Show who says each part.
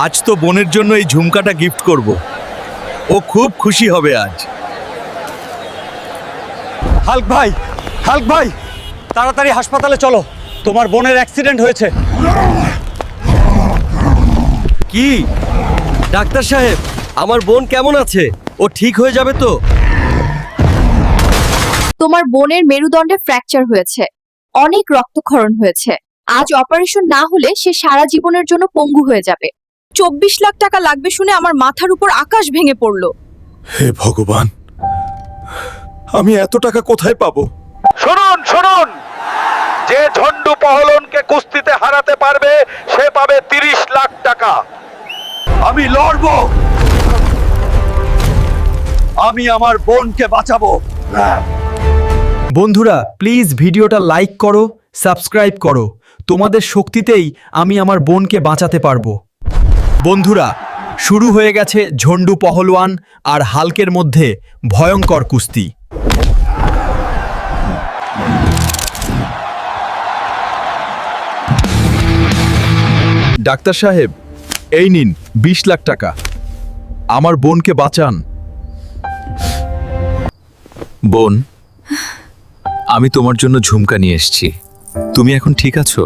Speaker 1: আজ তো বোনের জন্য এই ঝুমকাটা গিফট করব। ও খুব খুশি হবে আজ।
Speaker 2: হাল্ক ভাই তাড়াতাড়ি হাসপাতালে চলো, তোমার বোনের অ্যাক্সিডেন্ট হয়েছে।
Speaker 3: কি ডাক্তার সাহেব, আমার বোন কেমন আছে? ও ঠিক হয়ে যাবে তো?
Speaker 4: তোমার বোনের মেরুদণ্ডে ফ্র্যাকচার হয়েছে, অনেক রক্তক্ষরণ হয়েছে। আজ অপারেশন না হলে সে সারা জীবনের জন্য পঙ্গু হয়ে যাবে। 24 লাখ টাকা লাগবে শুনে আমার মাথার উপর আকাশ ভেঙে পড়লো।
Speaker 1: হে ভগবান, আমি এত টাকা কোথায় পাবো?
Speaker 5: শুনুন, যে ঝন্ডু পহলনকে কুস্তিতে হারাতে পারবে সে পাবে 30 লাখ টাকা।
Speaker 1: আমি লড়বো, আমি আমার বোনকে বাঁচাবো।
Speaker 6: বন্ধুরা প্লিজ ভিডিওটা লাইক করো, সাবস্ক্রাইব করো। তোমাদের শক্তিতেই আমি আমার বোনকে বাঁচাতে পারবো। বন্ধুরা, শুরু হয়ে গেছে ঝন্ডু পহলওয়ান আর হাল্কের মধ্যে ভয়ঙ্কর কুস্তি।
Speaker 1: ডাক্তার সাহেব, এই নিন 20 লাখ টাকা। আমার বোনকে বাঁচান। বোন, আমি তোমার জন্য ঝুমকা নিয়ে এসেছি। তুমি এখন ঠিক আছো?